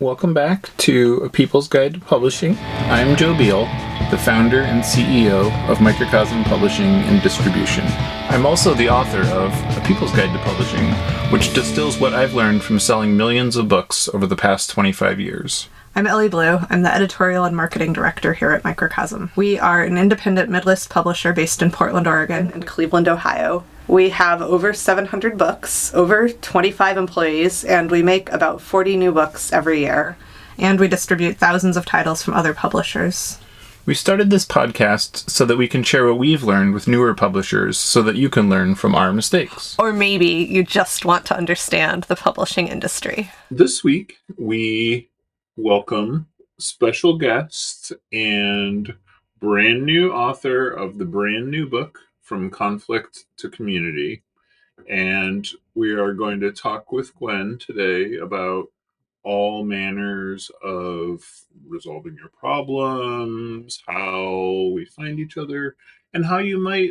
Welcome back to A People's Guide to Publishing. I'm Joe Beal, the founder and CEO of Microcosm Publishing and Distribution. I'm also the author of A People's Guide to Publishing, which distills what I've learned from selling millions of books over the past 25 years. I'm Ellie Blue. I'm the editorial and marketing director here at Microcosm. We are an independent mid-list publisher based in Portland, Oregon, and Cleveland, Ohio. We have over 700 books, over 25 employees, and we make about 40 new books every year. And we distribute thousands of titles from other publishers. We started this podcast so that we can share what we've learned with newer publishers so that you can learn from our mistakes. Or maybe you just want to understand the publishing industry. This week, we welcome special guest and brand new author of the brand new book, From Conflict to Community. And we are going to talk with Gwen today about all manners of resolving your problems, how we find each other, and how you might,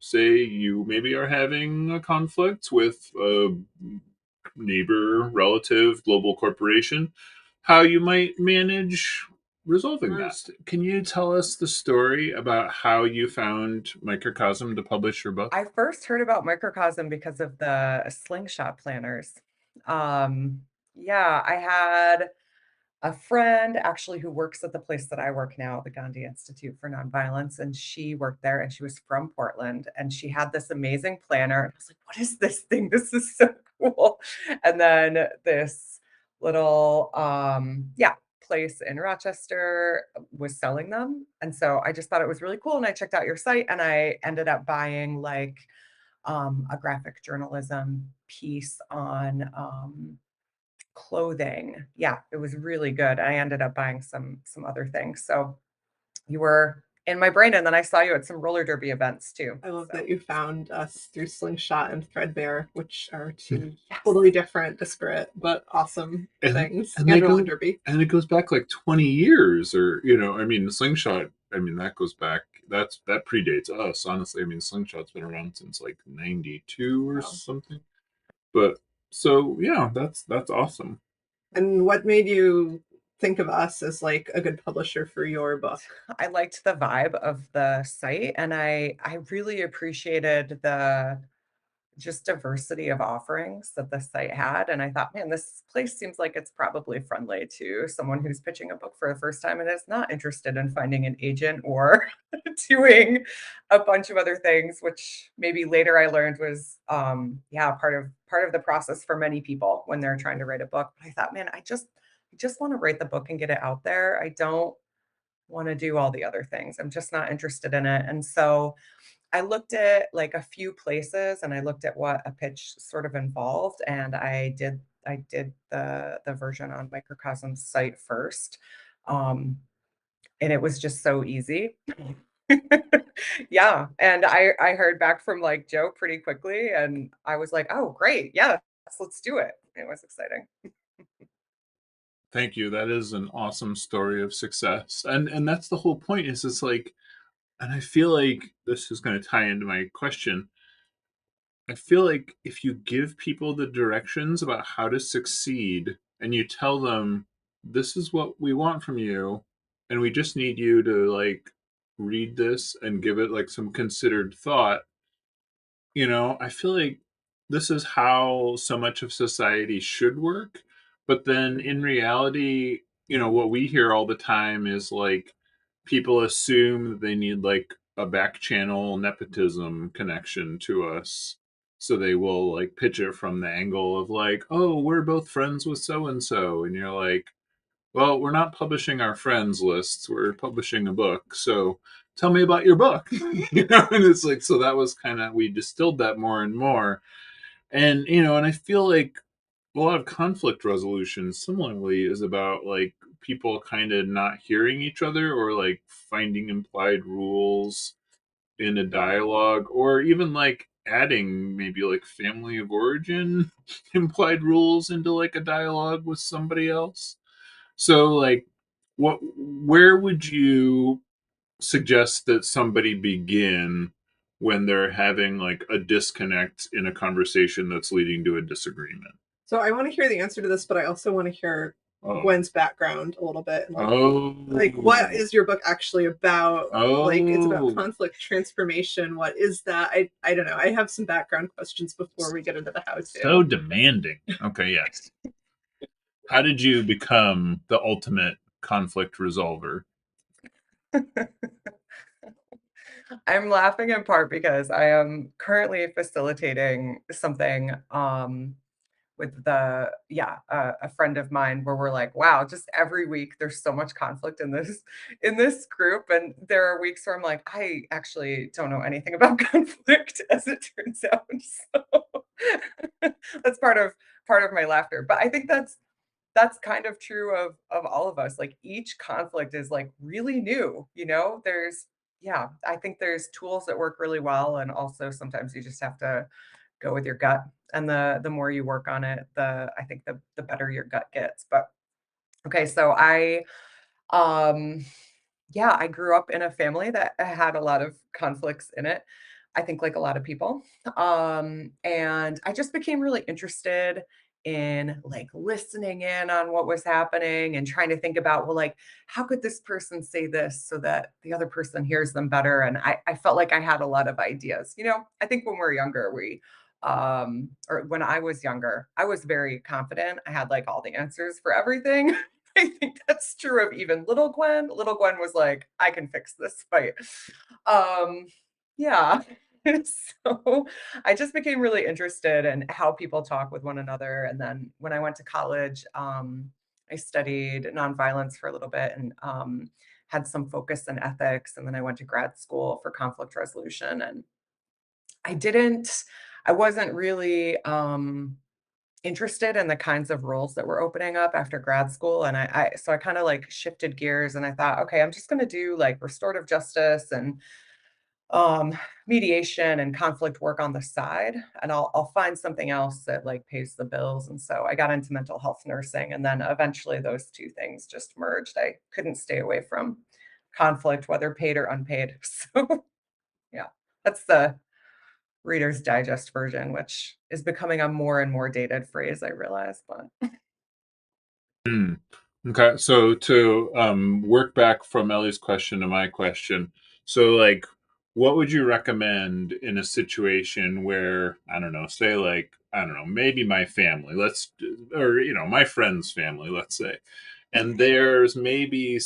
say you maybe are having a conflict with a neighbor, relative, global corporation, how you might manage resolving that. Can you tell us the story about how you found Microcosm to publish your book? I first heard about Microcosm because of the slingshot planners. I had a friend actually who works at the place that I work now, the Gandhi Institute for Nonviolence, and she worked there and she was from Portland and she had this amazing planner. And I was like, what is this thing? This is so cool. And then this little, place in Rochester was selling them. And so I just thought it was really cool. And I checked out your site and I ended up buying a graphic journalism piece on clothing. Yeah, it was really good. I ended up buying some other things. So you were in my brain, and then I saw you at some roller derby events too. I love that you found us through Slingshot and Threadbare, which are two totally different, disparate, but awesome things. And roller derby. And it goes back like 20 years Slingshot, that goes back, that predates us, honestly. Slingshot's been around since like 92 or something. But so, yeah, that's awesome. And what made you think of us as like a good publisher for your book? I liked the vibe of the site, and I really appreciated the just diversity of offerings that the site had. And I thought, man, this place seems like it's probably friendly to someone who's pitching a book for the first time and is not interested in finding an agent or doing a bunch of other things, which maybe later I learned was part of the process for many people when they're trying to write a book. But I thought, man, I just want to write the book and get it out there. I don't want to do all the other things. I'm just not interested in it. And so I looked at like a few places and I looked at what a pitch sort of involved, and I did the version on Microcosm's site first. And it was just so easy. Yeah. And I heard back from like Joe pretty quickly, and I was like, oh, great. Yeah, let's do it. It was exciting. Thank you. That is an awesome story of success. And that's the whole point, is it's like, and I feel like this is going to tie into my question. I feel like if you give people the directions about how to succeed and you tell them, this is what we want from you, and we just need you to like read this and give it like some considered thought, I feel like this is how so much of society should work. But then in reality, what we hear all the time is like people assume that they need like a back channel nepotism connection to us. So they will like pitch it from the angle of like, oh, we're both friends with so and so. And you're like, well, we're not publishing our friends lists. We're publishing a book. So tell me about your book. And it's like, so that was we distilled that more and more. And, and I feel like a lot of conflict resolution similarly is about like people kind of not hearing each other, or like finding implied rules in a dialogue, or even like adding maybe like family of origin implied rules into like a dialogue with somebody else. So like where would you suggest that somebody begin when they're having like a disconnect in a conversation that's leading to a disagreement? So I want to hear the answer to this, but I also want to hear Oh. Gwen's background a little bit, and like what Oh. is your book actually about? Like it's about Oh. conflict transformation. What is that? I don't know. I have some background questions before we get into the how So to. demanding. Okay, yes. How did you become the ultimate conflict resolver? I'm laughing in part because I am currently facilitating something with a friend of mine where we're like, wow, just every week there's so much conflict in this group. And there are weeks where I'm like, I actually don't know anything about conflict, as it turns out. So that's part of my laughter. But I think that's kind of true of all of us. Like each conflict is like really new, you know? I think there's tools that work really well, and also sometimes you just have to go with your gut. And the more you work on it, I think the better your gut gets. But okay, so um I grew up in a family that had a lot of conflicts in it. I think like a lot of people. And I just became really interested in like listening in on what was happening and trying to think about, well, like, how could this person say this so that the other person hears them better? And I felt like I had a lot of ideas. You know, I think when we're younger, or when I was younger, I was very confident. I had like all the answers for everything. I think that's true of even little Gwen. Little Gwen was like, "I can fix this fight." Um, yeah. So I just became really interested in how people talk with one another. And then when I went to college, I studied nonviolence for a little bit and had some focus in ethics. And then I went to grad school for conflict resolution. And I didn't, I wasn't really interested in the kinds of roles that were opening up after grad school. And I kind of like shifted gears and I thought, okay, I'm just going to do like restorative justice and um, mediation and conflict work on the side. And I'll find something else that like pays the bills. And so I got into mental health nursing. And then eventually those two things just merged. I couldn't stay away from conflict, whether paid or unpaid. So yeah, that's the Reader's Digest version, which is becoming a more and more dated phrase, I realize, but Hmm. Okay, so to work back from Ellie's question to my question, so like, what would you recommend in a situation where I don't know, say like I don't know, maybe my family, or my friend's family, let's say, and there's maybe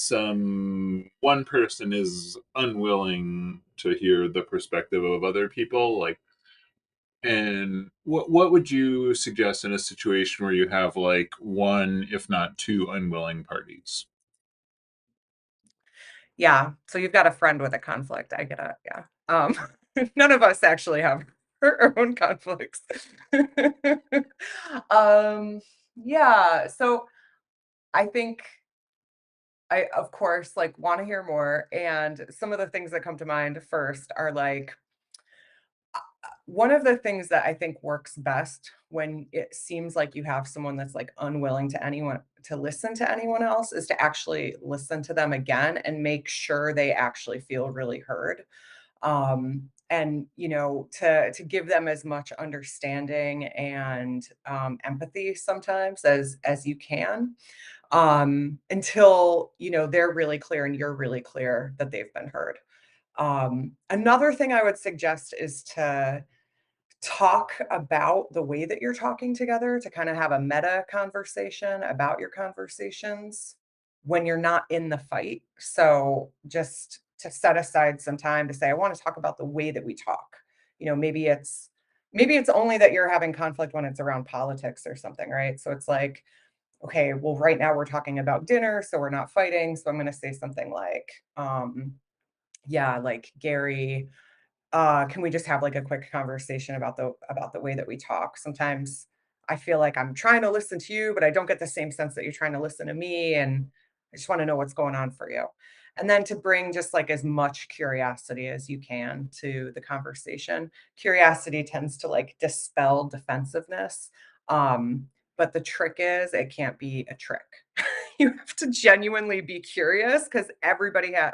one person is unwilling to hear the perspective of other people, like, and what would you suggest in a situation where you have like one, if not two, unwilling parties? yeah. So you've got a friend with a conflict. I get it. Yeah. None of us actually have our own conflicts. um, yeah. So I think I, of course, like want to hear more. And some of the things that come to mind first are like, one of the things that I think works best when it seems like you have someone that's like unwilling to listen to anyone else is to actually listen to them again and make sure they actually feel really heard. And to give them as much understanding and empathy sometimes as you can, until they're really clear and you're really clear that they've been heard. Another thing I would suggest is to talk about the way that you're talking together, to kind of have a meta conversation about your conversations when you're not in the fight. So just to set aside some time to say, I want to talk about the way that we talk. Maybe it's only that you're having conflict when it's around politics or something, right? So it's like, okay, well, right now we're talking about dinner, so we're not fighting. So I'm going to say something like, yeah, like Gary, can we just have like a quick conversation about the way that we talk? Sometimes I feel like I'm trying to listen to you, but I don't get the same sense that you're trying to listen to me. And I just want to know what's going on for you. And then to bring just like as much curiosity as you can to the conversation. Curiosity tends to like dispel defensiveness. Um, but the trick is it can't be a trick. You have to genuinely be curious because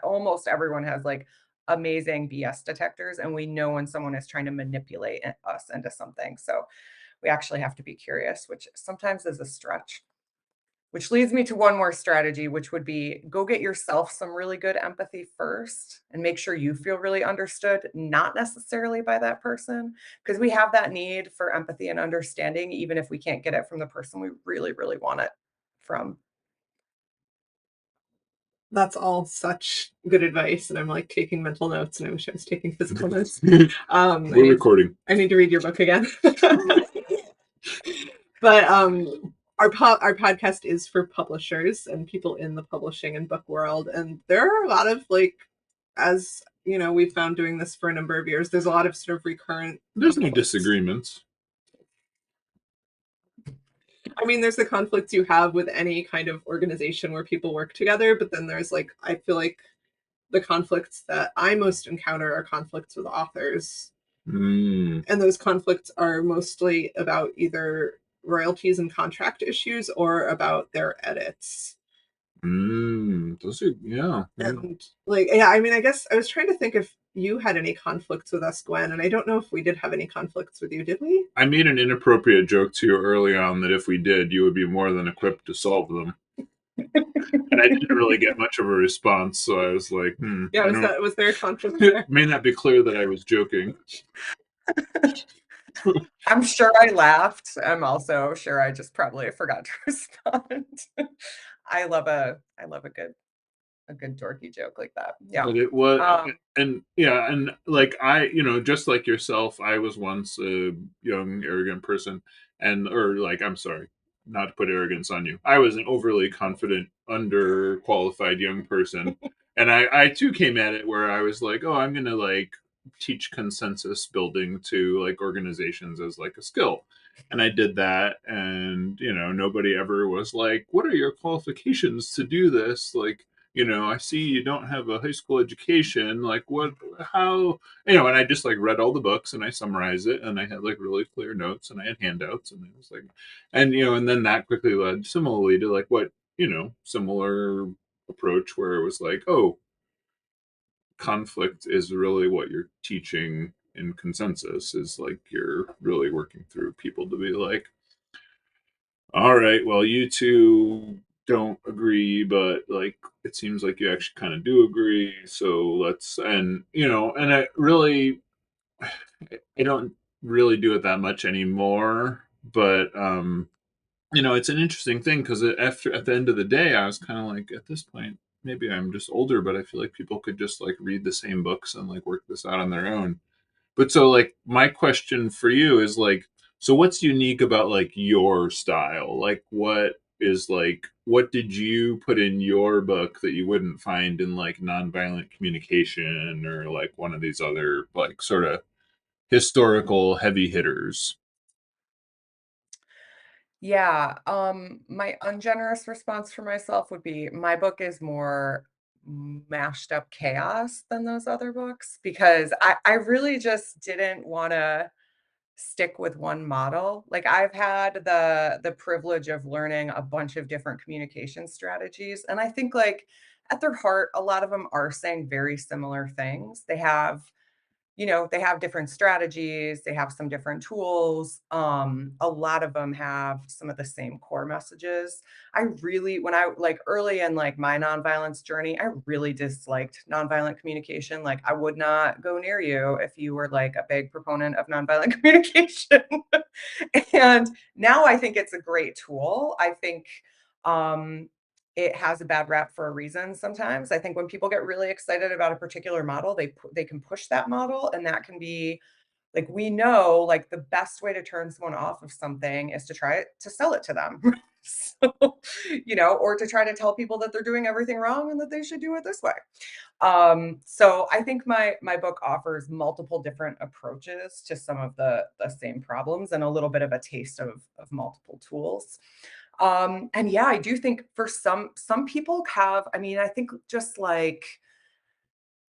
almost everyone has like amazing BS detectors, and we know when someone is trying to manipulate us into something. So we actually have to be curious, which sometimes is a stretch. Which leads me to one more strategy, which would be go get yourself some really good empathy first and make sure you feel really understood, not necessarily by that person, because we have that need for empathy and understanding, even if we can't get it from the person we really, really want it from. That's all such good advice, and I'm like taking mental notes, and I wish I was taking physical notes. We're recording. I need to read your book again. But our podcast is for publishers and people in the publishing and book world, and there are a lot of like, as you know, we've found doing this for a number of years. There's a lot of sort of recurrent. There's no disagreements. I mean, there's the conflicts you have with any kind of organization where people work together, but then there's like, I feel like the conflicts that I most encounter are conflicts with authors. Mm. And those conflicts are mostly about either royalties and contract issues or about their edits. Those are, yeah. And like, yeah, I mean, I guess I was trying to think if you had any conflicts with us, Gwen, and I don't know if we did have any conflicts with you, did we? I made an inappropriate joke to you early on that if we did, you would be more than equipped to solve them. And I didn't really get much of a response, so I was like, Yeah, was there a conflict there? It may not be clear that I was joking. I'm sure I laughed. I'm also sure I just probably forgot to respond. I love a good dorky joke like that. Yeah. But it was, and yeah, and like just like yourself, I was once a young, arrogant person, I'm sorry, not to put arrogance on you. I was an overly confident, underqualified young person, and I too came at it where I was like, oh, I'm gonna like teach consensus building to like organizations as like a skill. And I did that, and nobody ever was like, what are your qualifications to do this? Like, I see you don't have a high school education. Like, how, and I just like read all the books and I summarized it and I had like really clear notes and I had handouts and it was like, and then that quickly led similarly to like similar approach where it was like, oh, conflict is really what you're teaching in consensus is like you're really working through people to be like, all right, well, you two don't agree, but like it seems like you actually kind of do agree. So let's, and I really, I don't really do it that much anymore. But it's an interesting thing because after at the end of the day, I was kind of like, at this point, maybe I'm just older, but I feel like people could just like read the same books and like work this out on their own. But so like my question for you is like, so what's unique about like your style? Like what did you put in your book that you wouldn't find in like nonviolent communication or like one of these other like sort of historical heavy hitters? Yeah, my ungenerous response for myself would be my book is more mashed up chaos than those other books because I really just didn't want to stick with one model. Like I've had the privilege of learning a bunch of different communication strategies, and I think like at their heart, a lot of them are saying very similar things. They have different strategies, they have some different tools. A lot of them have some of the same core messages. I really, when I like early in like my nonviolence journey, I really disliked nonviolent communication. Like I would not go near you if you were like a big proponent of nonviolent communication. And now I think it's a great tool. I think um it has a bad rap for a reason sometimes. I think when people get really excited about a particular model, they can push that model, and that can be like we know like the best way to turn someone off of something is to try to sell it to them. So, or to try to tell people that they're doing everything wrong and that they should do it this way. So I think my book offers multiple different approaches to some of the same problems and a little bit of a taste of multiple tools. And yeah, I do think for some people have, I mean, I think just like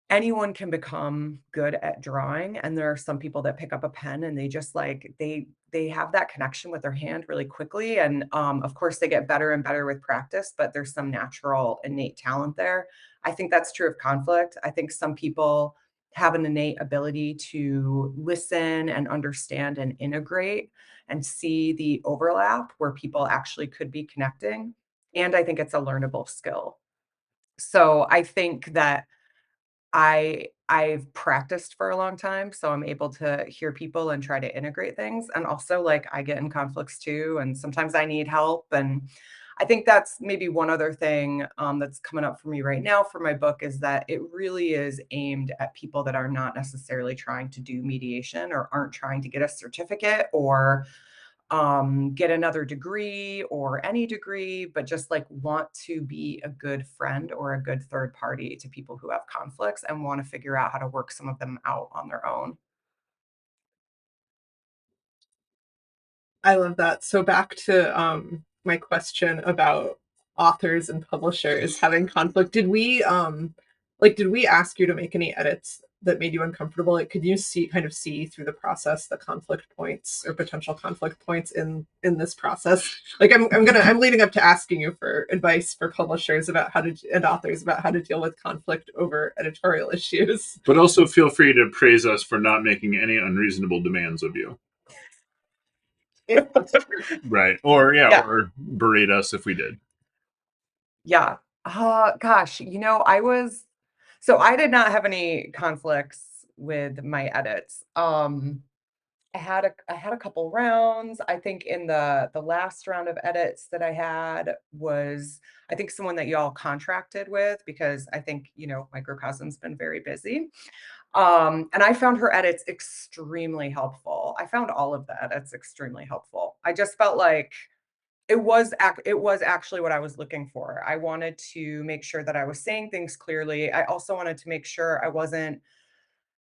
anyone can become good at drawing, and there are some people that pick up a pen and they just like they have that connection with their hand really quickly, and of course they get better and better with practice, but there's some natural innate talent there. I think that's true of conflict. I think some people have an innate ability to listen and understand and integrate and see the overlap where people actually could be connecting. And I think it's a learnable skill. So I think that I've practiced for a long time, so I'm able to hear people and try to integrate things, and also, like, I get in conflicts too, and sometimes I need help, and I think that's maybe one other thing, that's coming up for me right now for my book is that it really is aimed at people that are not necessarily trying to do mediation or aren't trying to get a certificate or get another degree or any degree, but just like want to be a good friend or a good third party to people who have conflicts and want to figure out how to work some of them out on their own. I love that. So back to my question about authors and publishers having conflict. Did we ask you to make any edits that made you uncomfortable? Like could you see through the process the conflict points or potential conflict points in this process? Like I'm leading up to asking you for advice for publishers about how to and authors about how to deal with conflict over editorial issues. But also feel free to praise us for not making any unreasonable demands of you. Right. Or yeah, Yeah. or berate us if we did. Yeah. Gosh, so I did not have any conflicts with my edits. I had a couple rounds. I think in the last round of edits that I had was I think someone that y'all contracted with because I think, Microcosm's been very busy. And I found her edits extremely helpful. I found all of the edits extremely helpful. I just felt like it was actually what I was looking for. I wanted to make sure that I was saying things clearly. I also wanted to make sure I wasn't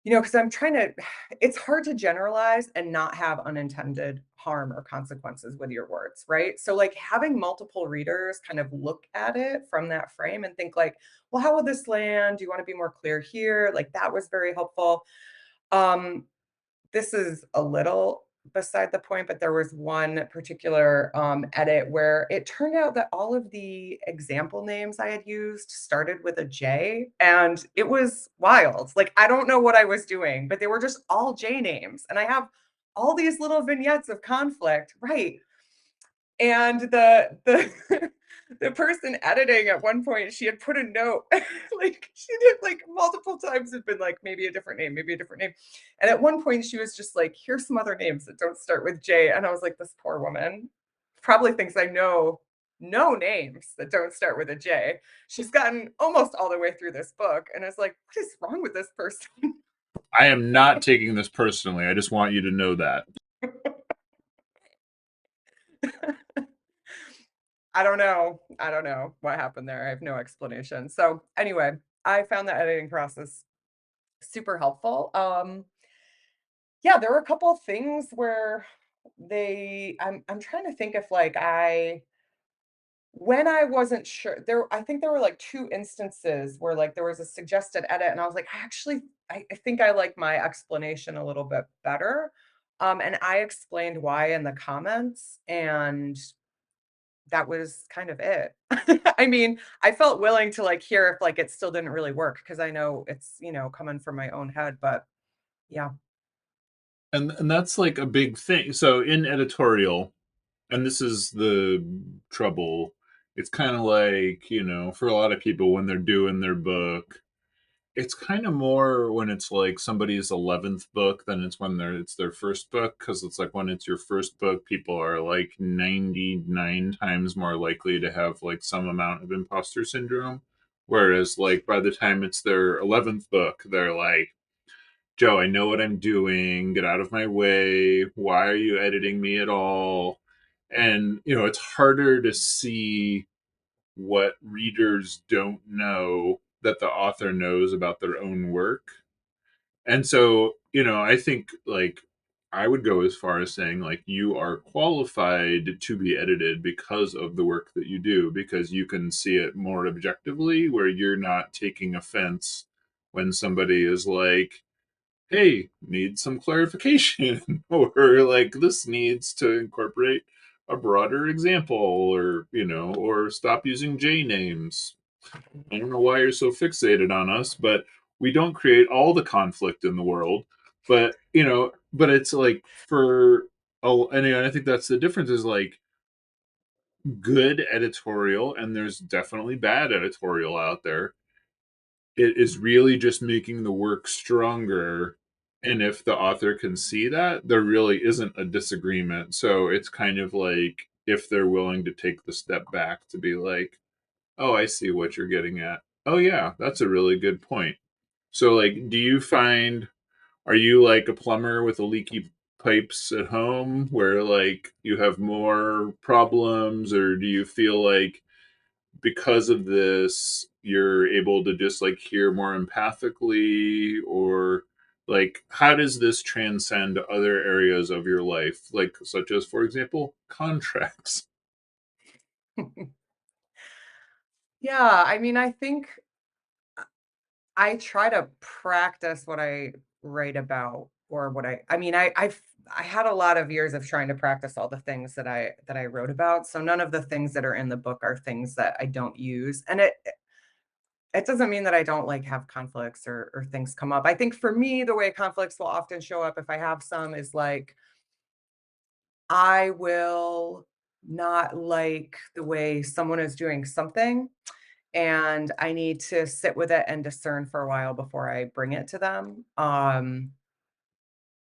because I'm trying to it's hard to generalize and not have unintended harm or consequences with your words, right? So, like, having multiple readers kind of look at it from that frame and think like, "Well, how will this land? Do you wanna be more clear here?" Like, that was very helpful. Um, this is a little beside the point, but there was one particular, edit where it turned out that all of the example names I had used started with a J, and it was wild. Like, I don't know what I was doing, but they were just all J names, and I have all these little vignettes of conflict, right? And the the person editing at one point, she had put a note, like she did like multiple times had been like maybe a different name, maybe a different name. And at one point she was just like, here's some other names that don't start with J. And I was like, this poor woman probably thinks I know no names that don't start with a J. She's gotten almost all the way through this book and is like, what is wrong with this person? I am not taking this personally. I just want you to know that. I don't know. I don't know what happened there. I have no explanation. So anyway, I found the editing process super helpful. Yeah, there were a couple of things where I'm trying to think if like I when I wasn't sure I think there were like two instances where like there was a suggested edit and I was like, I think I like my explanation a little bit better. And I explained why in the comments and that was kind of it. I mean, I felt willing to like hear if like it still didn't really work because I know it's, coming from my own head, but yeah. And that's like a big thing. So in editorial, and this is the trouble, it's kind of like, for a lot of people when they're doing their book, it's kind of more when it's like somebody's 11th book than it's when it's their first book because it's like when it's your first book people are like 99 times more likely to have like some amount of imposter syndrome, whereas like by the time it's their 11th book they're like, Joe, I know what I'm doing, get out of my way, why are you editing me at all? And it's harder to see what readers don't know that the author knows about their own work. And so, I think like I would go as far as saying like you are qualified to be edited because of the work that you do, because you can see it more objectively, where you're not taking offense when somebody is like, hey, need some clarification, or like this needs to incorporate a broader example, or or stop using J names. I don't know why you're so fixated on us, but We don't create all the conflict in the world, but but it's like for and I think that's the difference is like good editorial, and there's definitely bad editorial out there. It is really just making the work stronger. And if the author can see that, there really isn't a disagreement. So it's kind of like if they're willing to take the step back to be like, oh, I see what you're getting at. Oh, yeah, that's a really good point. So, like, do you find, are you like a plumber with a leaky pipes at home where like you have more problems, or do you feel like because of this you're able to just like hear more empathically, or like how does this transcend other areas of your life, like such as for example contracts? Yeah, I mean, I think I try to practice what I write about or what I mean, I had a lot of years of trying to practice all the things that I wrote about. So none of the things that are in the book are things that I don't use. And it doesn't mean that I don't like have conflicts or things come up. I think for me, the way conflicts will often show up if I have some is like I will not like the way someone is doing something and I need to sit with it and discern for a while before I bring it to them.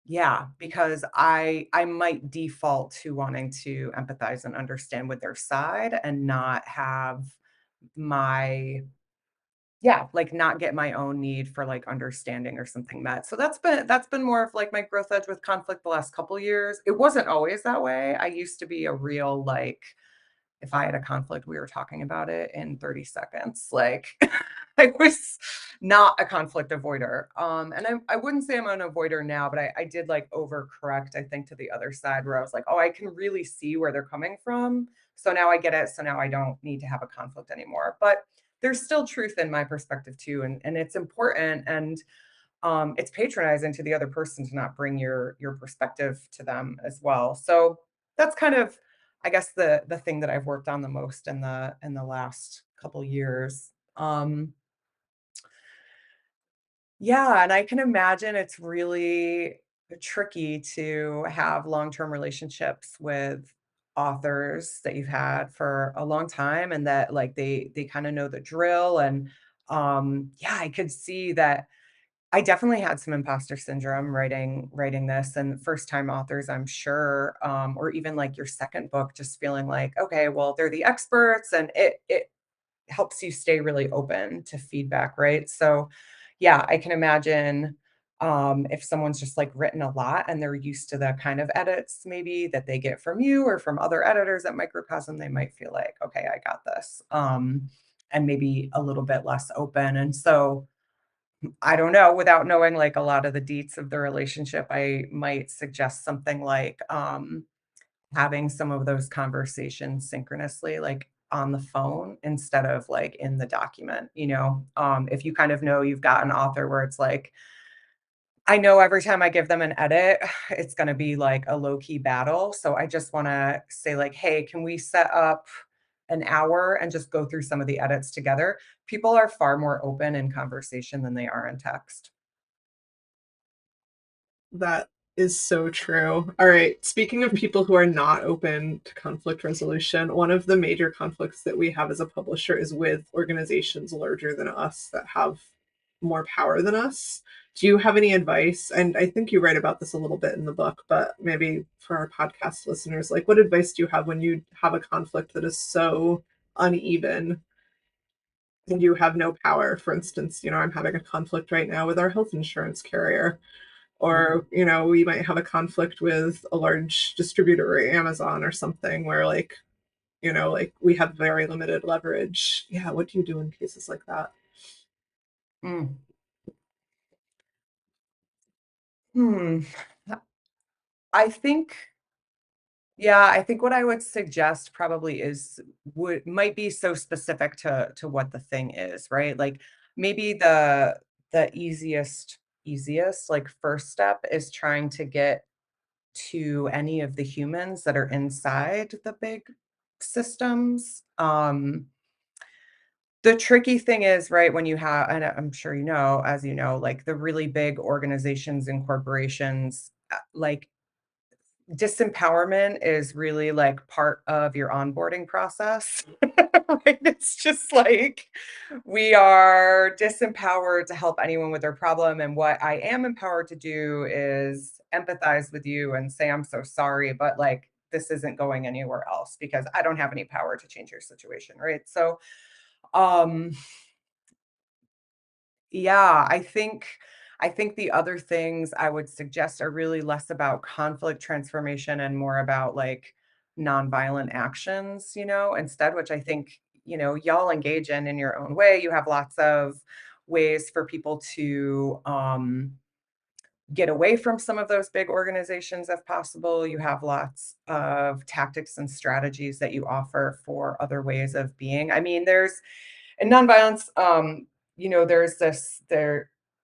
Yeah, because I might default to wanting to empathize and understand with their side and not have my yeah, like not get my own need for like understanding or something met. So that's been more of like my growth edge with conflict the last couple years. It wasn't always that way. I used to be a real like if I had a conflict, we were talking about it in 30 seconds. Like I was not a conflict avoider. And I wouldn't say I'm an avoider now, but I did like overcorrect, I think, to the other side where I was like, oh, I can really see where they're coming from. So now I get it. So now I don't need to have a conflict anymore. But there's still truth in my perspective too. And it's important. And it's patronizing to the other person to not bring your perspective to them as well. So that's kind of, I guess, the thing that I've worked on the most in the last couple years. Yeah, and I can imagine it's really tricky to have long-term relationships with authors that you've had for a long time and that like they kind of know the drill and yeah, I could see that I definitely had some imposter syndrome writing this and first time authors, I'm sure, or even like your second book, just feeling like, okay, well, they're the experts, and it helps you stay really open to feedback, right? So, yeah, I can imagine if someone's just like written a lot and they're used to the kind of edits maybe that they get from you or from other editors at Microcosm, they might feel like, okay, I got this, and maybe a little bit less open. And so I don't know, without knowing, like, a lot of the deets of the relationship, I might suggest something like, having some of those conversations synchronously, like, on the phone instead of, like, in the document, you know? If you kind of know you've got an author where it's like, I know every time I give them an edit, it's gonna be, like, a low-key battle, so I just wanna say, like, "Hey, can we set up an hour and just go through some of the edits together?" People are far more open in conversation than they are in text. That is so true. All right. Speaking of people who are not open to conflict resolution, one of the major conflicts that we have as a publisher is with organizations larger than us that have more power than us. Do you have any advice? And I think you write about this a little bit in the book, but maybe for our podcast listeners, like what advice do you have when you have a conflict that is so uneven and you have no power? For instance, I'm having a conflict right now with our health insurance carrier, Mm, or we might have a conflict with a large distributor or Amazon or something where like like we have very limited leverage. Yeah, what do you do in cases like that? mm. Hmm. I think yeah, I think what I would suggest probably is would might be so specific to what the thing is, right? Like maybe the easiest like first step is trying to get to any of the humans that are inside the big systems. The tricky thing is, right, when you have, and I'm sure you know, as you know, like the really big organizations and corporations, like disempowerment is really like part of your onboarding process. Right? It's just like we are disempowered to help anyone with their problem. And what I am empowered to do is empathize with you and say, I'm so sorry, but like this isn't going anywhere else because I don't have any power to change your situation. Right. So, um, yeah, I think the other things I would suggest are really less about conflict transformation and more about like nonviolent actions, instead, which I think, y'all engage in your own way. You have lots of ways for people to get away from some of those big organizations if possible. You have lots of tactics and strategies that you offer for other ways of being. I mean, there's in nonviolence,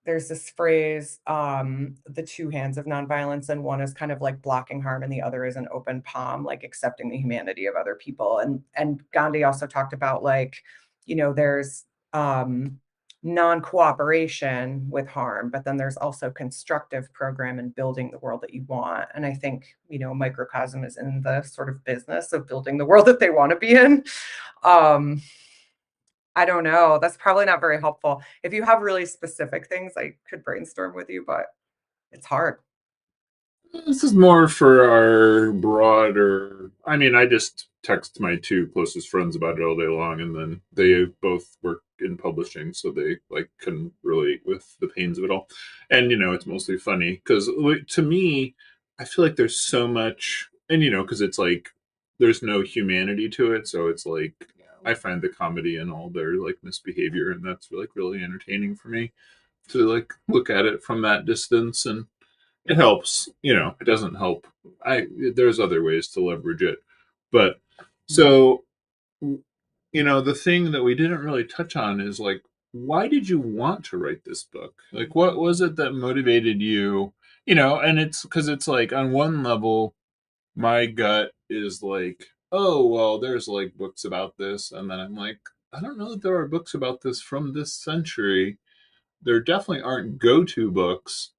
there's this phrase, the two hands of nonviolence, and one is kind of like blocking harm, and the other is an open palm, like accepting the humanity of other people. And Gandhi also talked about like, there's non-cooperation with harm, but then there's also constructive program and building the world that you want. And I think, microcosm is in the sort of business of building the world that they want to be in. Um, I don't know. That's probably not very helpful. If you have really specific things, I could brainstorm with you, but it's hard. This is more for our broader. I mean, I just text my two closest friends about it all day long, and then they both work in publishing, so they like can relate with the pains of it all. And it's mostly funny because to me, I feel like there's so much, and because it's like there's no humanity to it, so it's like I find the comedy in all their like misbehavior, and that's like really entertaining for me to like look at it from that distance. And it helps. It doesn't help. I There's other ways to leverage it. But Mhm. so, the thing that we didn't really touch on is like, why did you want to write this book? Like, what was it that motivated you? And it's because it's like, on one level, my gut is like, oh, well, there's like books about this. And then I'm like, I don't know that there are books about this from this century. There definitely aren't go to books.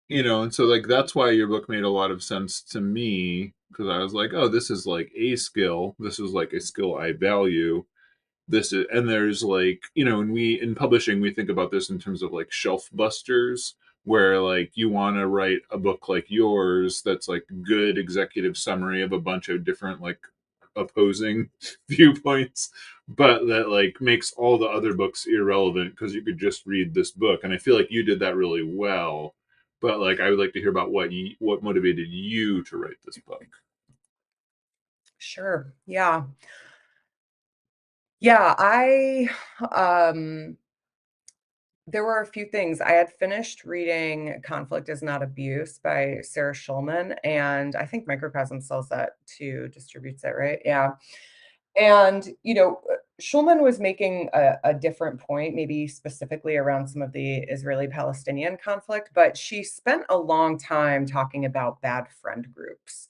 And so like that's why your book made a lot of sense to me, because I was like, oh, this is like a skill. This is like a skill I value. This is, and there's like, when we in publishing, we think about this in terms of like shelf busters, where like you want to write a book like yours that's like good executive summary of a bunch of different like opposing viewpoints, but that like makes all the other books irrelevant because you could just read this book. And I feel like you did that really well. But like I would like to hear about what motivated you to write this book. Sure. Yeah. Yeah. Um, there were a few things. I had finished reading Conflict is Not Abuse by Sarah Schulman, and I think Microcosm sells that too, distributes it, right? Yeah. And, Schulman was making a different point, maybe specifically around some of the Israeli Palestinian conflict, but she spent a long time talking about bad friend groups.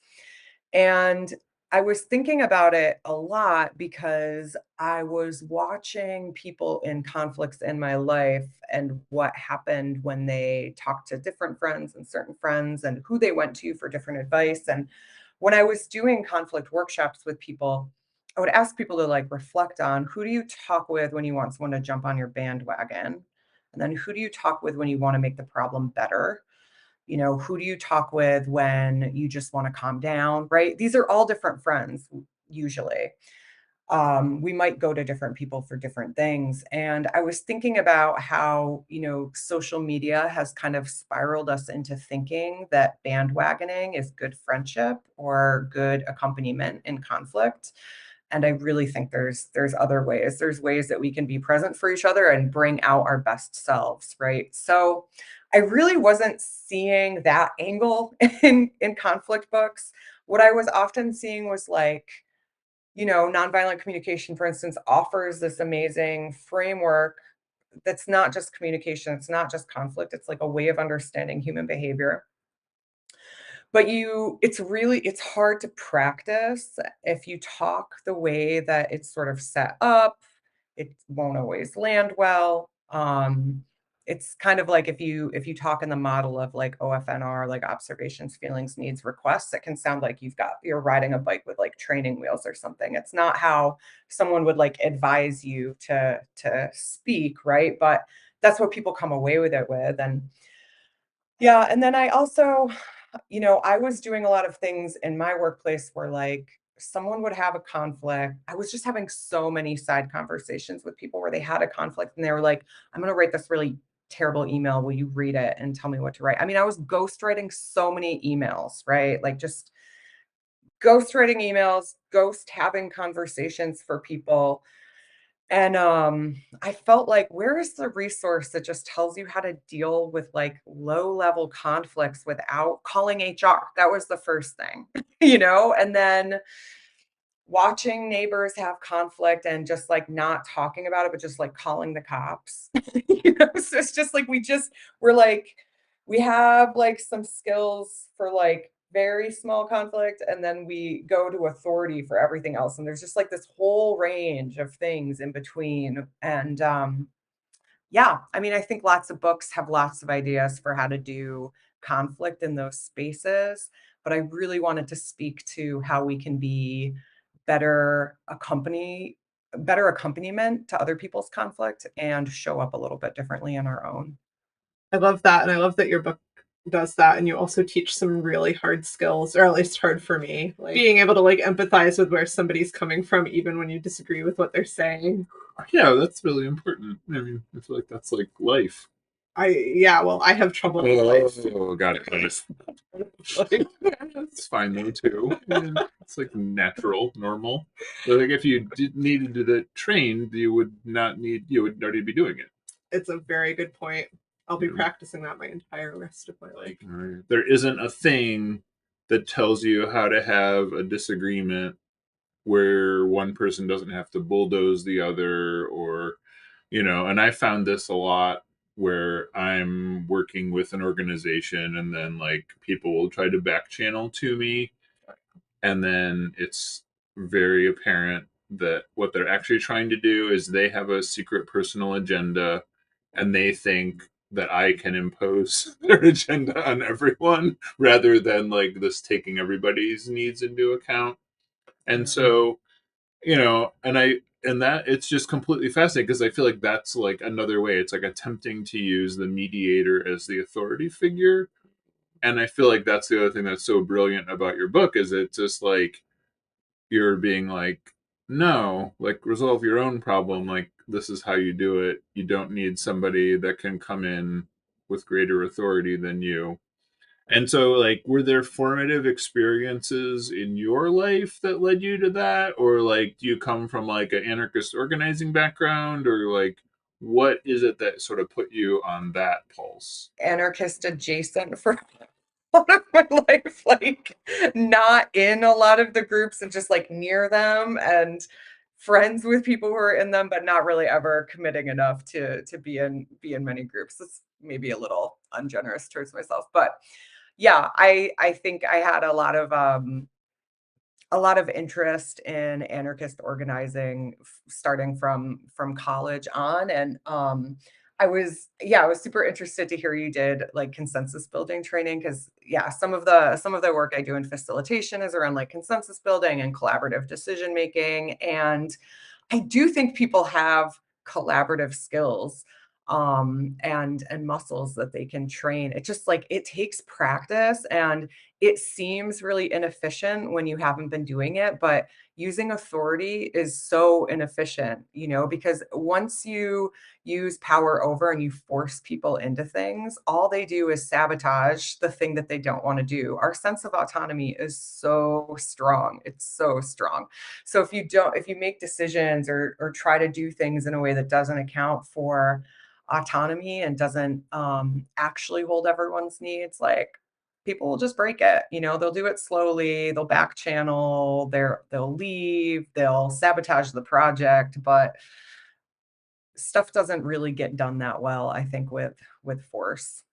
And I was thinking about it a lot because I was watching people in conflicts in my life and what happened when they talked to different friends and certain friends and who they went to for different advice. And when I was doing conflict workshops with people, I would ask people to like reflect on who do you talk with when you want someone to jump on your bandwagon? And then who do you talk with when you want to make the problem better? Who do you talk with when you just want to calm down, right? These are all different friends, usually. We might go to different people for different things. And I was thinking about how, social media has kind of spiraled us into thinking that bandwagoning is good friendship or good accompaniment in conflict. And I really think there's other ways. There's ways that we can be present for each other and bring out our best selves, right? So I really wasn't seeing that angle in conflict books. What I was often seeing was like, nonviolent communication, for instance, offers this amazing framework that's not just communication, it's not just conflict, it's like a way of understanding human behavior. But it's hard to practice if you talk the way that it's sort of set up, it won't always land well. It's kind of like if you talk in the model of like OFNR, like observations, feelings, needs, requests, it can sound like you're riding a bike with like training wheels or something. It's not how someone would like advise you to speak, right? But that's what people come away with it with. And yeah, and then I also, I was doing a lot of things in my workplace where like someone would have a conflict. I was just having so many side conversations with people where they had a conflict and they were like, I'm going to write this really terrible email. Will you read it and tell me what to write? I mean, I was ghostwriting so many emails, right? Like just ghostwriting emails, ghost having conversations for people. And I felt like, where is the resource that just tells you how to deal with like low level conflicts without calling HR? That was the first thing, and then watching neighbors have conflict and just like not talking about it, but just like calling the cops. So it's just like we're like, we have like some skills for like very small conflict, and then we go to authority for everything else. And there's just like this whole range of things in between. And yeah, I mean, I think lots of books have lots of ideas for how to do conflict in those spaces, but I really wanted to speak to how we can be better accompany better accompaniment to other people's conflict and show up a little bit differently in our own. I love that. And I love that your book does that. And you also teach some really hard skills, or at least hard for me, like being able to like empathize with where somebody's coming from, even when you disagree with what they're saying. Yeah, that's really important. I mean, I feel like that's like life. Yeah, well, I have trouble with life. Oh, got it. It's fine though too. Yeah, it's like natural, normal. But like if you needed to train, you would already be doing it. It's a very good point. I'll be Yeah. practicing that my entire rest of my life. There isn't a thing that tells you how to have a disagreement where one person doesn't have to bulldoze the other, or and I found this a lot where I'm working with an organization and then like people will try to back channel to me, and then it's very apparent that what they're actually trying to do is they have a secret personal agenda, and they think that I can impose their agenda on everyone rather than like this taking everybody's needs into account. And Yeah. so, and that it's just completely fascinating because I feel like that's like another way. It's like attempting to use the mediator as the authority figure. And I feel like that's the other thing that's so brilliant about your book is it's just like you're being like, no, like resolve your own problem. Like this is how you do it. You don't need somebody that can come in with greater authority than you. And so, like, were there formative experiences in your life that led you to that? Or, like, do you come from, like, an anarchist organizing background? Or, like, what is it that sort of put you on that pulse? Anarchist adjacent for a lot of my life, like not in a lot of the groups and just like near them and friends with people who are in them, but not really ever committing enough to be in many groups. It's maybe a little ungenerous towards myself. But yeah, I think I had a lot of interest in anarchist organizing starting from college on. And I was super interested to hear you did like consensus building training, because yeah, some of the work I do in facilitation is around like consensus building and collaborative decision making. And I do think people have collaborative skills and muscles that they can train. It just like it takes practice, and it seems really inefficient when you haven't been doing it, but using authority is so inefficient, because once you use power over and you force people into things, all they do is sabotage the thing that they don't want to do. Our sense of autonomy is so strong. It's so strong. So if you make decisions or try to do things in a way that doesn't account for autonomy and doesn't actually hold everyone's needs, like people will just break it. They'll do it slowly, they'll back channel, they'll leave, they'll sabotage the project, but stuff doesn't really get done that well, I think, with force.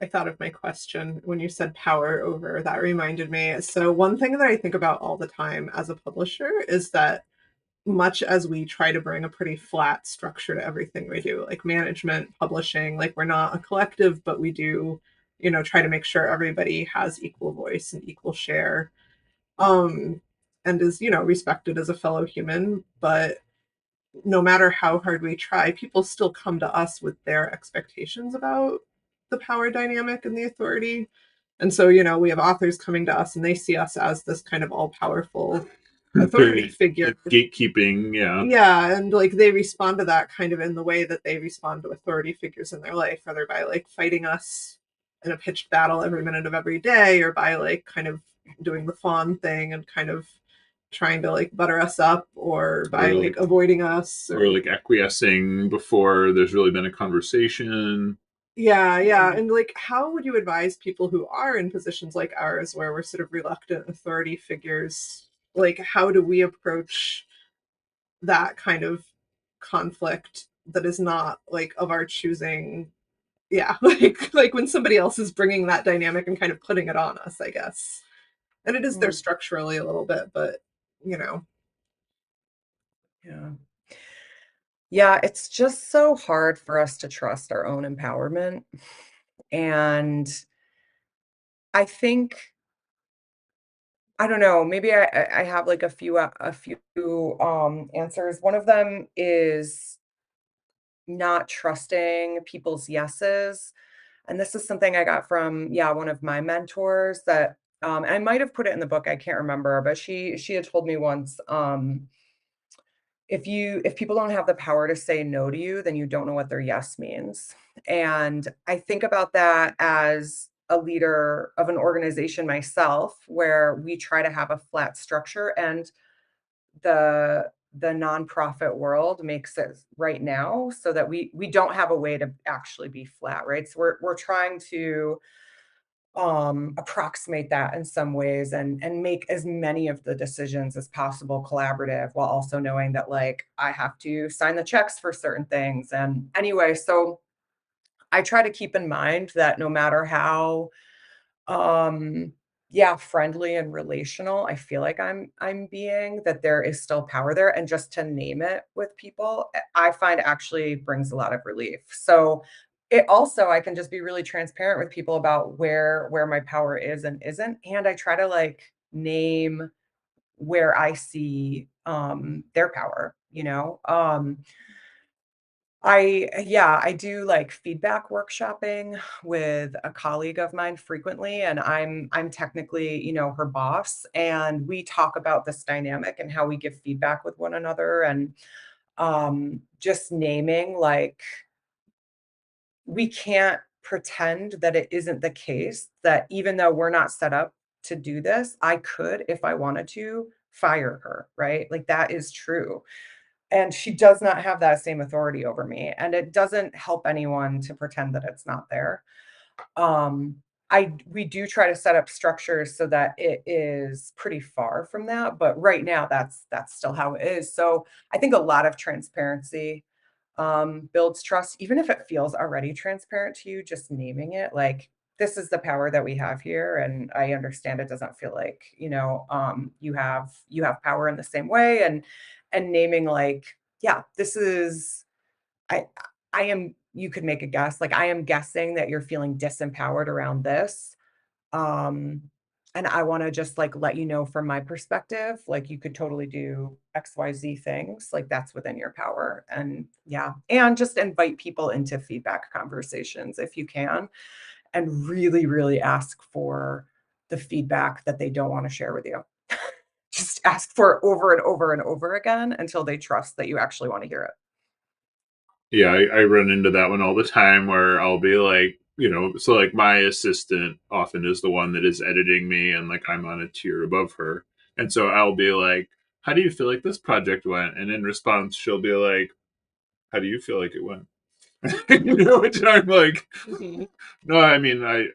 I thought of my question when you said power over. That reminded me. So, one thing that I think about all the time as a publisher is that much as we try to bring a pretty flat structure to everything we do, like management, publishing, like we're not a collective, but we do, try to make sure everybody has equal voice and equal share, um, and is, respected as a fellow human. But no matter how hard we try, people still come to us with their expectations about the power dynamic and the authority. And so, we have authors coming to us and they see us as this kind of all powerful authority figure. Like gatekeeping, yeah. Yeah, and like they respond to that kind of in the way that they respond to authority figures in their life, whether by like fighting us in a pitched battle every minute of every day, or by like kind of doing the fawn thing and kind of trying to like butter us up, or by Or like like avoiding us, or or like acquiescing before there's really been a conversation. yeah, yeah. And like how would you advise people who are in positions like ours where we're sort of reluctant authority figures, like how do we approach that kind of conflict that is not like of our choosing? Yeah, like when somebody else is bringing that dynamic and kind of putting it on us, I guess. And it is there Mm, structurally a little bit, but you know. yeah. Yeah, it's just so hard for us to trust our own empowerment. And I think, I don't know, maybe I have like a few answers. One of them is not trusting people's yeses. And this is something I got from, yeah, one of my mentors that I might have put it in the book, I can't remember, but she had told me once, if people don't have the power to say no to you, then you don't know what their yes means. And I think about that as a leader of an organization myself, where we try to have a flat structure, and the nonprofit world makes it right now so that we don't have a way to actually be flat, right? So we're trying to approximate that in some ways, and make as many of the decisions as possible collaborative, while also knowing that like I have to sign the checks for certain things. And anyway, so I try to keep in mind that no matter how um yeah, friendly and relational I feel like I'm being, that there is still power there, and just to name it with people, I find actually brings a lot of relief. So it also, I can just be really transparent with people about where my power is and isn't, and I try to like name where I see their power, I do like feedback workshopping with a colleague of mine frequently, and I'm technically, her boss, and we talk about this dynamic and how we give feedback with one another, and just naming like we can't pretend that it isn't the case that even though we're not set up to do this, I could, if I wanted to, fire her, right? Like that is true, and she does not have that same authority over me, and it doesn't help anyone to pretend that it's not there. Um, we do try to set up structures so that it is pretty far from that, but right now that's still how it is. So I think a lot of transparency builds trust, even if it feels already transparent to you, just naming it like this is the power that we have here. And I understand it doesn't feel like, you have power in the same way. And naming like, yeah, this is I I am, you could make a guess, like I am guessing that you're feeling disempowered around this. Um, and I want to just like let you know from my perspective, like you could totally do XYZ things, like that's within your power. And yeah, and just invite people into feedback conversations if you can, and really, really ask for the feedback that they don't want to share with you. Just ask for it over and over and over again until they trust that you actually want to hear it. Yeah, I run into that one all the time where I'll be like, so like my assistant often is the one that is editing me, and like I'm on a tier above her. And so I'll be like, how do you feel like this project went? And in response, she'll be like, how do you feel like it went? Which I'm like, Mhm. no, I mean, I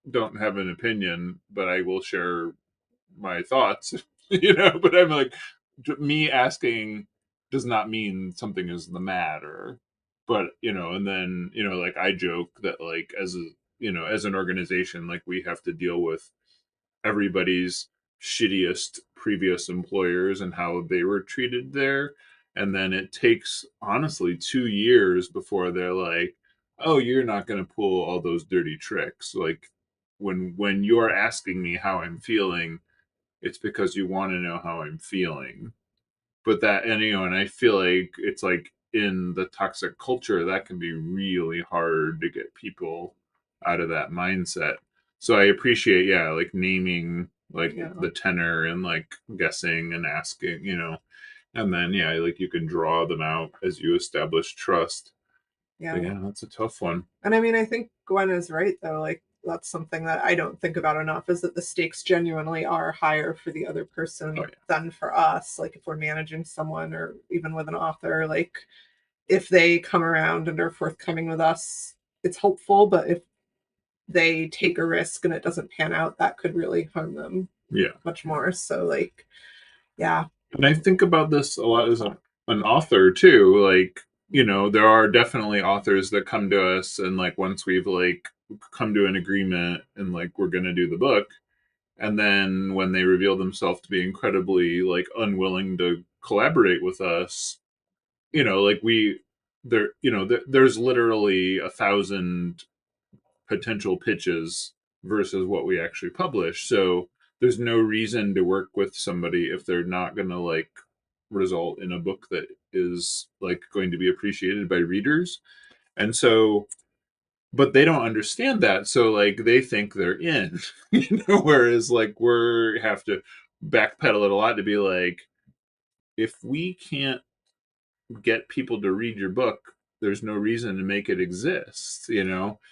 don't have an opinion, but I will share my thoughts, but I'm like, me asking does not mean something is the matter. But, and then, like I joke that like as an organization, like we have to deal with everybody's shittiest previous employers and how they were treated there. And then it takes honestly 2 years before they're like, oh, you're not going to pull all those dirty tricks. Like when you're asking me how I'm feeling, it's because you want to know how I'm feeling. But that, and and I feel like it's like in the toxic culture that can be really hard to get people out of that mindset. So I appreciate, yeah, like naming like Yeah. the tenor and like guessing and asking, and then yeah, like you can draw them out as you establish trust. But Yeah. yeah, that's a tough one. And I mean, I think Gwen is right, though. Like, that's something that I don't think about enough is that the stakes genuinely are higher for the other Oh person yeah. than for us. Like, if we're managing someone or even with an author, like, if they come around and are forthcoming with us, it's hopeful. But if they take a risk and it doesn't pan out, that could really harm them Yeah. much more. So, like, yeah. And I think about this a lot as an author too. Like, there are definitely authors that come to us and like once we've like come to an agreement and like we're gonna do the book, and then when they reveal themselves to be incredibly like unwilling to collaborate with us, like there's literally 1,000 potential pitches versus what we actually publish. So there's no reason to work with somebody if they're not going to like result in a book that is like going to be appreciated by readers. And so, but they don't understand that. So like they think they're in, whereas like we're have to backpedal it a lot to be like, if we can't get people to read your book, there's no reason to make it exist.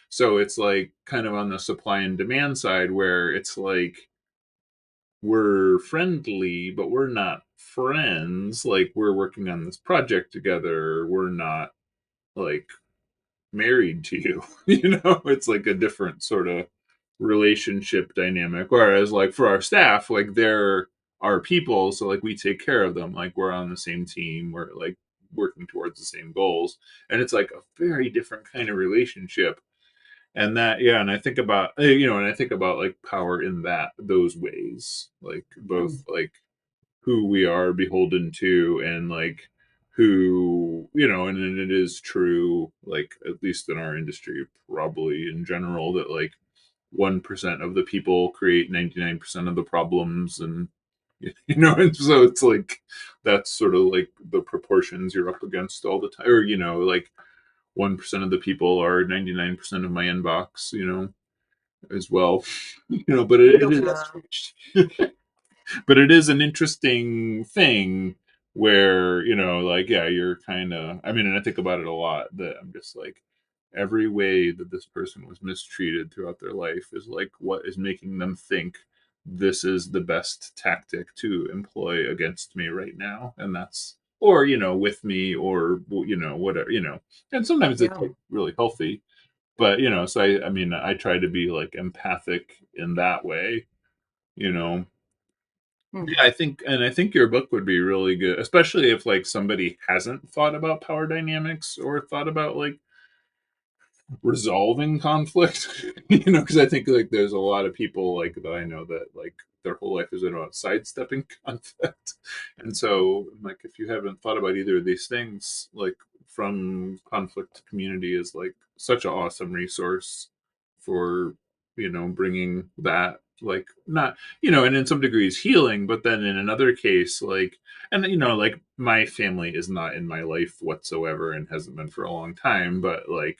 So it's like kind of on the supply and demand side where it's like we're friendly but we're not friends, like we're working on this project together, we're not like married to you. It's like a different sort of relationship dynamic, whereas like for our staff, like they're our people, so like we take care of them, like we're on the same team, we're like working towards the same goals, and it's like a very different kind of relationship. And that, yeah, and I think about like power in those ways, like both Mm. like who we are beholden to and like who, and it is true, like at least in our industry, probably in general, that like 1% of the people create 99% of the problems. And and so it's like that's sort of like the proportions you're up against all the time, or like 1% of the people are 99% of my inbox, as well. But it That's Yeah. true. but it is an interesting thing where like, yeah, you're kind of, I mean, and I think about it a lot, that I'm just like, every way that this person was mistreated throughout their life is like what is making them think this is the best tactic to employ against me right now, and that's, or with me, or whatever, and sometimes it's Yeah. like really healthy. But so I mean, I try to be like empathic in that way, you know Hmm. yeah, I think your book would be really good, especially if like somebody hasn't thought about power dynamics or thought about like resolving conflict. Because I think like there's a lot of people like that I know that like their whole life is about sidestepping conflict. And so like if you haven't thought about either of these things, like From Conflict to Community is like such an awesome resource for bringing that, like, not, and in some degrees healing, but then in another case, like, and like my family is not in my life whatsoever and hasn't been for a long time, but like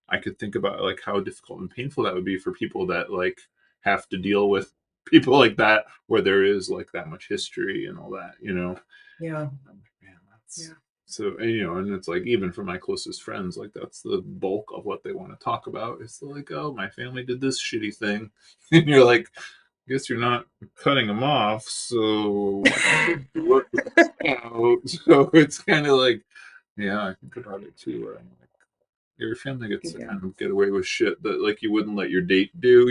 I could think about like how difficult and painful that would be for people that like have to deal with people like that, where there is like that much history and all that. Yeah. I'm like, man, that's Yeah. so, and it's like, even for my closest friends, like that's the bulk of what they want to talk about. It's like, oh, my family did this shitty thing. And you're like, guess you're not cutting them off. So work this out. So it's kind of like, yeah, I think about it too, where I'm like, your family gets to Yeah. kind of get away with shit that like you wouldn't let your date do.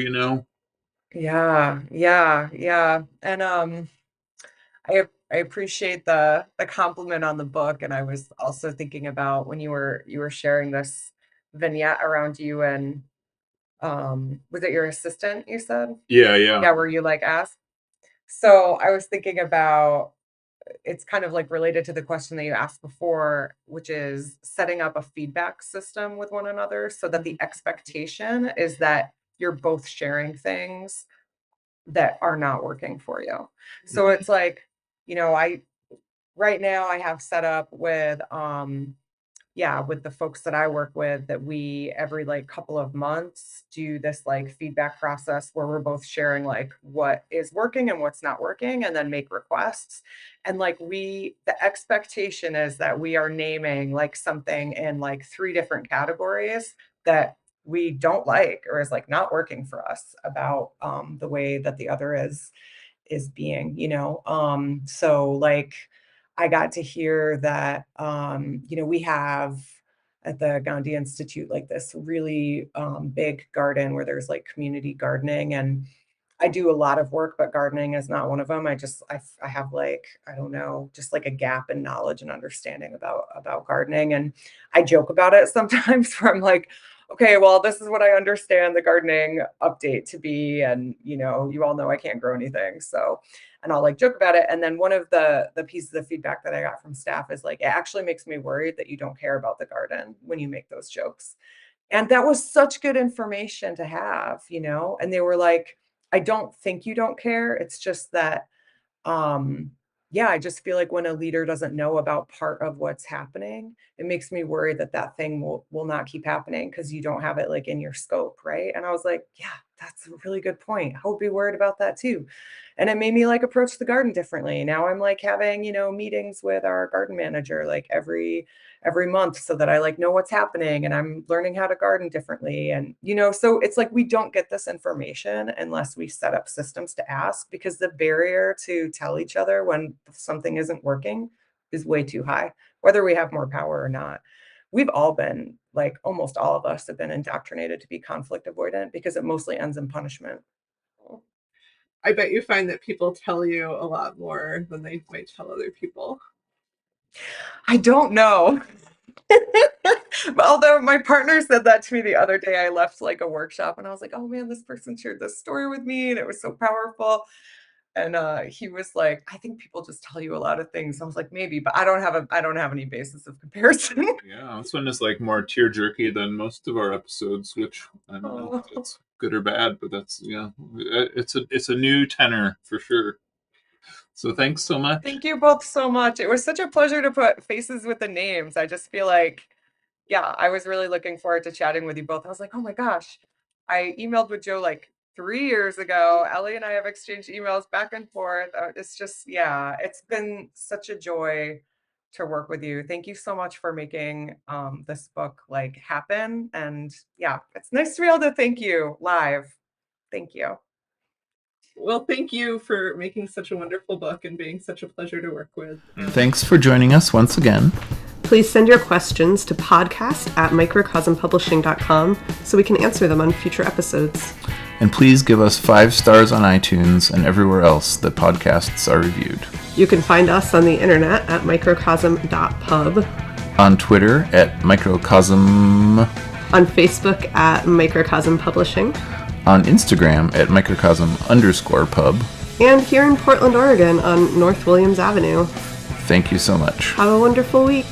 Yeah. Yeah. Yeah. And I appreciate the compliment on the book, and I was also thinking about when you were sharing this vignette around you and was it your assistant you said? Yeah, yeah. Yeah, where you like asked. So I was thinking about, it's kind of like related to the question that you asked before, which is setting up a feedback system with one another so that the expectation is that you're both sharing things that are not working for you. So it's like, I right now I have set up with yeah, with the folks that I work with, that we every like couple of months do this like feedback process where we're both sharing like what is working and what's not working and then make requests. And like the expectation is that we are naming like something in like three different categories that we don't like or is like not working for us about the way that the other is being, so like I got to hear that we have at the Gandhi Institute like this really big garden where there's like community gardening, and I do a lot of work, but gardening is not one of them. I have like, I don't know, just like a gap in knowledge and understanding about gardening. And I joke about it sometimes where I'm like, okay, well, this is what I understand the gardening update to be. And you all know I can't grow anything. So, and I'll like joke about it. And then one of the pieces of feedback that I got from staff is like, it actually makes me worried that you don't care about the garden when you make those jokes. And that was such good information to have, and they were like, I don't think you don't care. It's just that, yeah, I just feel like when a leader doesn't know about part of what's happening, it makes me worried that that thing will not keep happening because you don't have it like in your scope, right? And I was like, yeah, that's a really good point. I would be worried about that too. And it made me like approach the garden differently. Now I'm like having, meetings with our garden manager like every month so that I like know what's happening and I'm learning how to garden differently. And, so it's like we don't get this information unless we set up systems to ask, because the barrier to tell each other when something isn't working is way too high, whether we have more power or not. We've all been like, almost all of us have been indoctrinated to be conflict avoidant because it mostly ends in punishment. I bet you find that people tell you a lot more than they might tell other people. I don't know. Although my partner said that to me the other day, I left like a workshop and I was like, oh man, this person shared this story with me and it was so powerful. And he was like, I think people just tell you a lot of things. I was like, maybe, but I don't have any basis of comparison. Yeah, this one is like more tear jerky than most of our episodes, which I don't know if that's good or bad, but that's it's a new tenor for sure. So thanks so much. Thank you both so much. It was such a pleasure to put faces with the names. I just feel like, yeah, I was really looking forward to chatting with you both. I was like, oh my gosh, I emailed with Joe like 3 years ago. Ellie and I have exchanged emails back and forth. It's just, yeah, it's been such a joy to work with you. Thank you so much for making this book like happen. And yeah, it's nice to be able to thank you live. Thank you. Well, thank you for making such a wonderful book and being such a pleasure to work with. Thanks for joining us once again. Please send your questions to podcast@microcosmpublishing.com so we can answer them on future episodes. And please give us 5 stars on iTunes and everywhere else that podcasts are reviewed. You can find us on the internet at microcosm.pub, On Twitter at Microcosm, on Facebook at Microcosm Publishing, on Instagram at Microcosm_pub. and here in Portland, Oregon on North Williams Avenue. Thank you so much. Have a wonderful week.